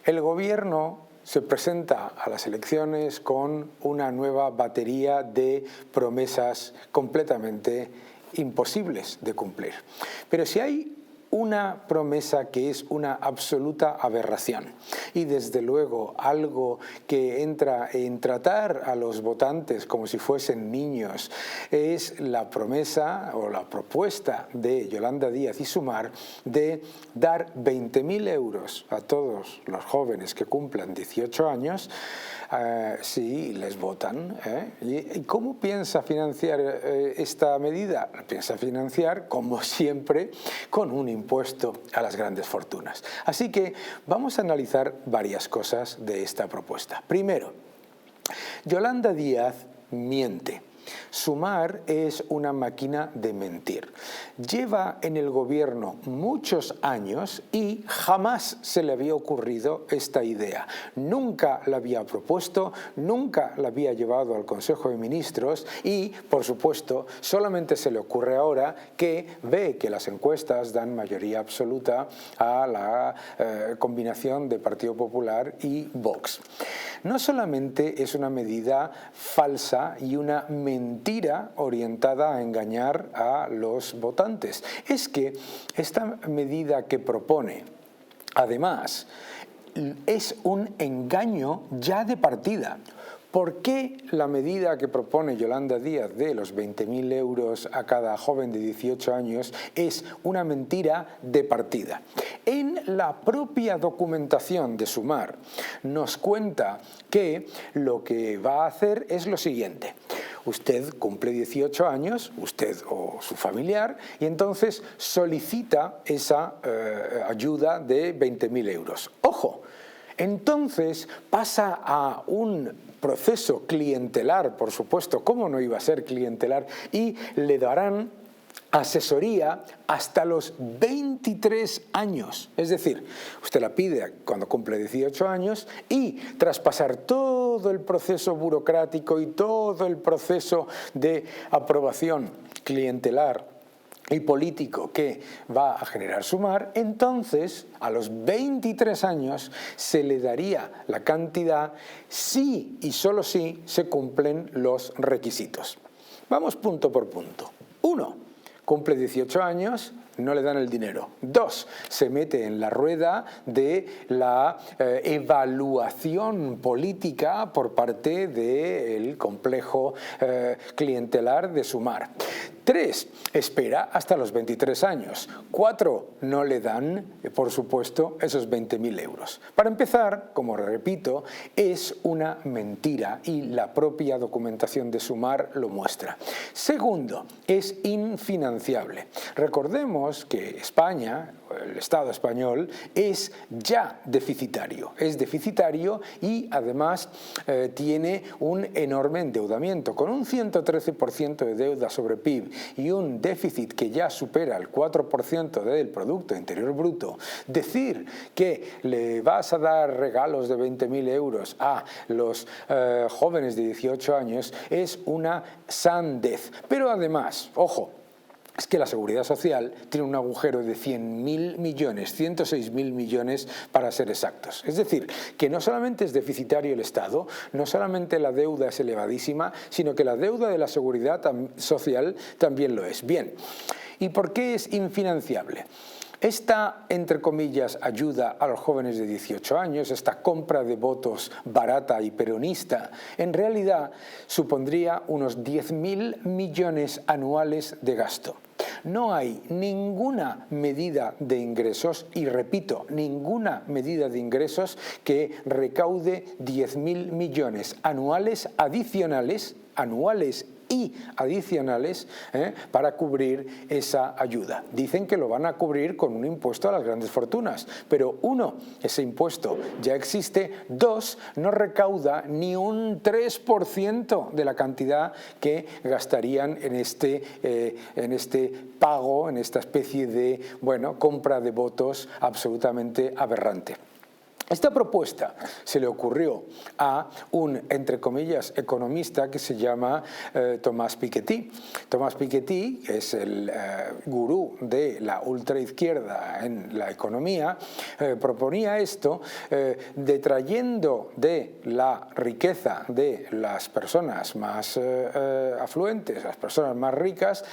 El gobierno se presenta a las elecciones con una nueva batería de promesas completamente imposibles de cumplir. Pero si hay una promesa que es una absoluta aberración y desde luego algo que entra en tratar a los votantes como si fuesen niños, es la promesa o la propuesta de Yolanda Díaz y Sumar de dar 20.000 euros a todos los jóvenes que cumplan 18 años si les votan. ¿Y cómo piensa financiar esta medida? La piensa financiar, como siempre, con un impuesto a las grandes fortunas. Así que vamos a analizar varias cosas de esta propuesta. Primero, Yolanda Díaz miente. Sumar es una máquina de mentir. Lleva en el gobierno muchos años y jamás se le había ocurrido esta idea. Nunca la había propuesto, nunca la había llevado al Consejo de Ministros y, por supuesto, solamente se le ocurre ahora que ve que las encuestas dan mayoría absoluta a la combinación de Partido Popular y Vox. No solamente es una medida falsa y una mentira orientada a engañar a los votantes, es que esta medida que propone, además, es un engaño ya de partida. ¿Por qué la medida que propone Yolanda Díaz de los 20.000 euros a cada joven de 18 años es una mentira de partida? En la propia documentación de Sumar nos cuenta que lo que va a hacer es lo siguiente. Usted cumple 18 años, usted o su familiar, y entonces solicita esa ayuda de 20.000 euros. ¡Ojo! Entonces pasa a un proceso clientelar, por supuesto, ¿cómo no iba a ser clientelar? Y le darán asesoría hasta los 23 años. Es decir, usted la pide cuando cumple 18 años y tras pasar todo el proceso burocrático y todo el proceso de aprobación clientelar y político que va a generar Sumar, entonces a los 23 años se le daría la cantidad si y solo si se cumplen los requisitos. Vamos punto por punto. 1. Cumple 18 años, no le dan el dinero. 2. Se mete en la rueda de la evaluación política por parte del complejo clientelar de Sumar. 3. Espera hasta los 23 años. 4. No le dan, por supuesto, esos 20.000 euros. Para empezar, como repito, es una mentira y la propia documentación de Sumar lo muestra. Segundo, es infinanciable. Recordemos que España, el Estado español, es ya deficitario. Es deficitario y además tiene un enorme endeudamiento, con un 113% de deuda sobre PIB y un déficit que ya supera el 4% del Producto Interior Bruto. Decir que le vas a dar regalos de 20.000 euros a los jóvenes de 18 años es una sandez. Pero además, ojo, es que la Seguridad Social tiene un agujero de 100.000 millones, 106.000 millones para ser exactos. Es decir, que no solamente es deficitario el Estado, no solamente la deuda es elevadísima, sino que la deuda de la Seguridad Social también lo es. Bien, ¿y por qué es infinanciable? Esta, entre comillas, ayuda a los jóvenes de 18 años, esta compra de votos barata y peronista, en realidad supondría unos 10.000 millones anuales de gasto. No hay ninguna medida de ingresos, y repito, ninguna medida de ingresos que recaude 10.000 millones anuales adicionales, y adicionales para cubrir esa ayuda. Dicen que lo van a cubrir con un impuesto a las grandes fortunas, pero 1, ese impuesto ya existe, 2, no recauda ni un 3% de la cantidad que gastarían en este pago, en esta especie de, compra de votos absolutamente aberrante. Esta propuesta se le ocurrió a un, entre comillas, economista que se llama Thomas Piketty. Thomas Piketty es el gurú de la ultraizquierda en la economía. Proponía esto detrayendo de la riqueza de las personas más afluentes, las personas más ricas,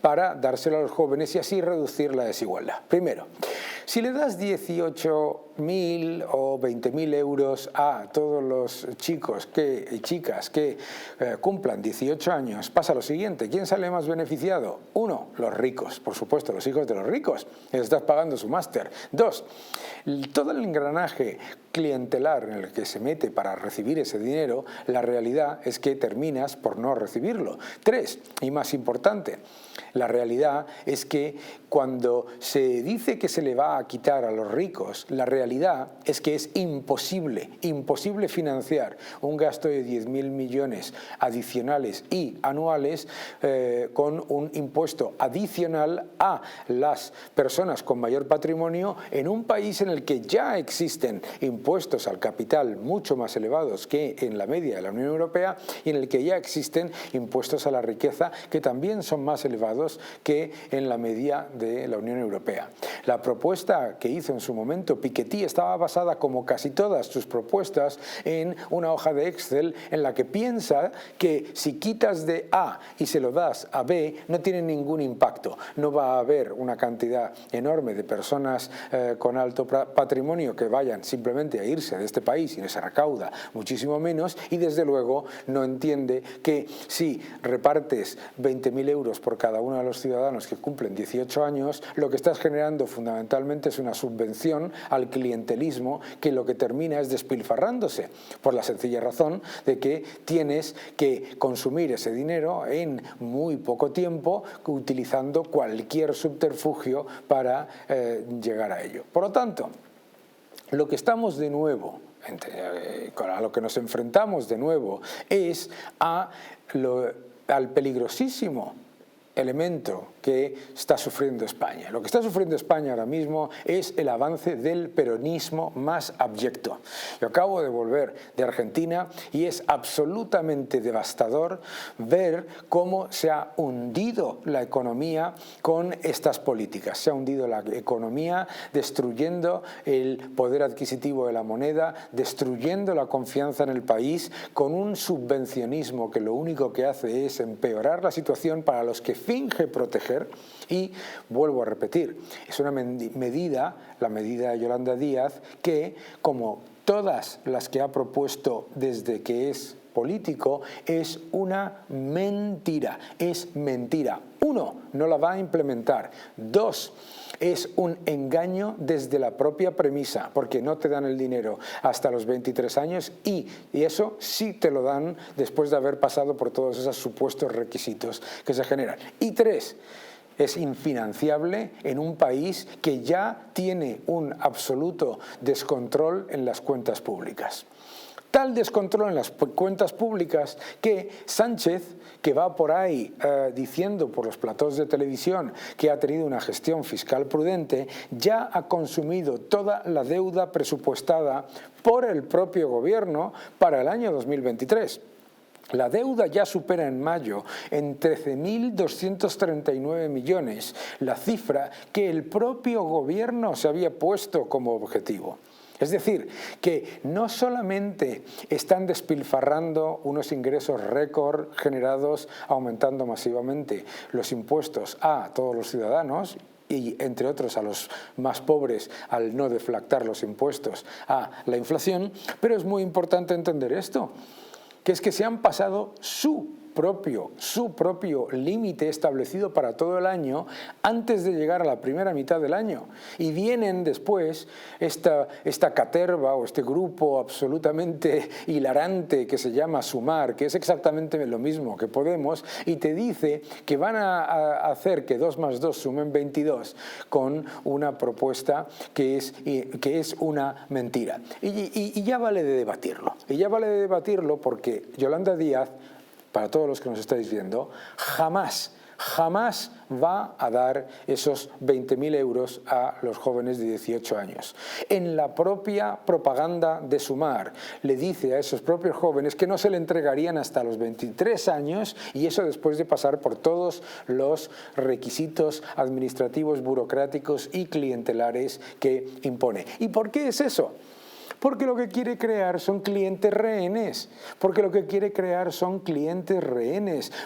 para dárselo a los jóvenes y así reducir la desigualdad. Primero, si le das 18.000 o 20.000 euros a todos los chicos y chicas que cumplan 18 años, pasa lo siguiente: ¿quién sale más beneficiado? Uno, los ricos, por supuesto, los hijos de los ricos, les estás pagando su máster. Dos, todo el engranaje clientelar en el que se mete para recibir ese dinero, la realidad es que terminas por no recibirlo. Tres, y más importante, la realidad es que cuando se dice que se le va a quitar a los ricos, la realidad es que es imposible financiar un gasto de 10.000 millones adicionales y anuales con un impuesto adicional a las personas con mayor patrimonio en un país en el que ya existen impuestos al capital mucho más elevados que en la media de la Unión Europea y en el que ya existen impuestos a la riqueza que también son más elevados que en la media de la Unión Europea. La propuesta que hizo en su momento Piketty estaba basada, como casi todas sus propuestas, en una hoja de Excel en la que piensa que si quitas de A y se lo das a B no tiene ningún impacto. No va a haber una cantidad enorme de personas con alto patrimonio que vayan simplemente a irse de este país y se recauda muchísimo menos, y desde luego no entiende que si repartes 20.000 euros por cada uno de los ciudadanos que cumplen 18 años, lo que estás generando fundamentalmente es una subvención al clientelismo que lo que termina es despilfarrándose, por la sencilla razón de que tienes que consumir ese dinero en muy poco tiempo utilizando cualquier subterfugio para llegar a ello. Por lo tanto, lo que estamos de nuevo, a lo que nos enfrentamos de nuevo, es al peligrosísimo elemento que está sufriendo España. Lo que está sufriendo España ahora mismo es el avance del peronismo más abyecto. Yo acabo de volver de Argentina y es absolutamente devastador ver cómo se ha hundido la economía con estas políticas. Se ha hundido la economía destruyendo el poder adquisitivo de la moneda, destruyendo la confianza en el país con un subvencionismo que lo único que hace es empeorar la situación para los que finge proteger. Y vuelvo a repetir, es una medida, la medida de Yolanda Díaz, que como todas las que ha propuesto desde que es político, es una mentira, es mentira. Uno, no la va a implementar. Dos, es un engaño desde la propia premisa, porque no te dan el dinero hasta los 23 años y eso sí te lo dan después de haber pasado por todos esos supuestos requisitos que se generan. Y tres, es infinanciable en un país que ya tiene un absoluto descontrol en las cuentas públicas. Tal descontrol en las cuentas públicas que Sánchez, que va por ahí diciendo por los platós de televisión que ha tenido una gestión fiscal prudente, ya ha consumido toda la deuda presupuestada por el propio gobierno para el año 2023. La deuda ya supera en mayo en 13.239 millones, la cifra que el propio gobierno se había puesto como objetivo. Es decir, que no solamente están despilfarrando unos ingresos récord generados aumentando masivamente los impuestos a todos los ciudadanos, y entre otros a los más pobres al no deflactar los impuestos a la inflación, pero es muy importante entender esto, que es que se han pasado su propio límite establecido para todo el año antes de llegar a la primera mitad del año, y vienen después esta caterva o este grupo absolutamente hilarante que se llama Sumar, que es exactamente lo mismo que Podemos, y te dice que van a hacer que 2 más 2 sumen 22 con una propuesta que es una mentira. Y ya vale de debatirlo, porque Yolanda Díaz, para todos los que nos estáis viendo, jamás jamás va a dar esos 20.000 euros a los jóvenes de 18 años. En la propia propaganda de Sumar le dice a esos propios jóvenes que no se le entregarían hasta los 23 años, y eso después de pasar por todos los requisitos administrativos, burocráticos y clientelares que impone. ¿Y por qué es eso? Porque lo que quiere crear son clientes rehenes,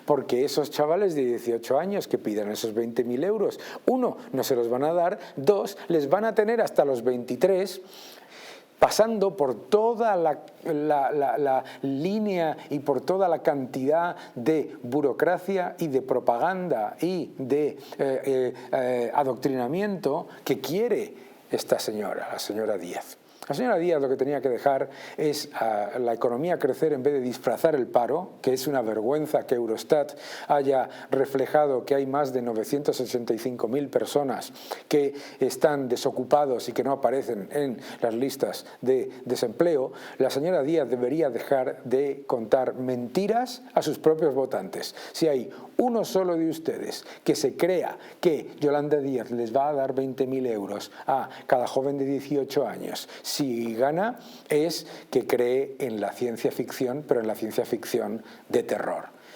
porque esos chavales de 18 años que pidan esos 20.000 euros, uno, no se los van a dar, dos, les van a tener hasta los 23, pasando por toda la línea y por toda la cantidad de burocracia y de propaganda y de adoctrinamiento que quiere esta señora, la señora Díaz. La señora Díaz lo que tenía que dejar es a la economía crecer en vez de disfrazar el paro, que es una vergüenza que Eurostat haya reflejado que hay más de 985.000 personas que están desocupados y que no aparecen en las listas de desempleo. La señora Díaz debería dejar de contar mentiras a sus propios votantes. Si hay uno solo de ustedes que se crea que Yolanda Díaz les va a dar 20.000 euros a cada joven de 18 años, si gana, es que cree en la ciencia ficción, pero en la ciencia ficción de terror.